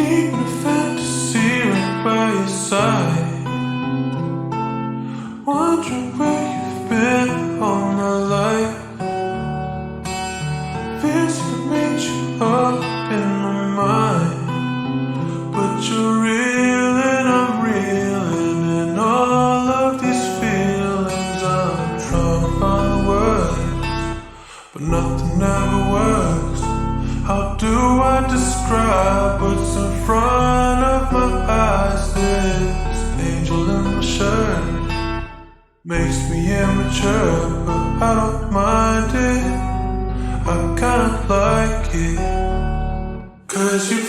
Deep in a fantasy right by your side, wondering where you've been all my life. Feels like I made you up in my mind, but you're real and I'm reeling in all of these feelings. I'm trying to find words, but nothing ever works. How do I describe what's in front of my eyes? This angel in my shirt makes me immature, but I don't mind it. I kinda like it, 'cause you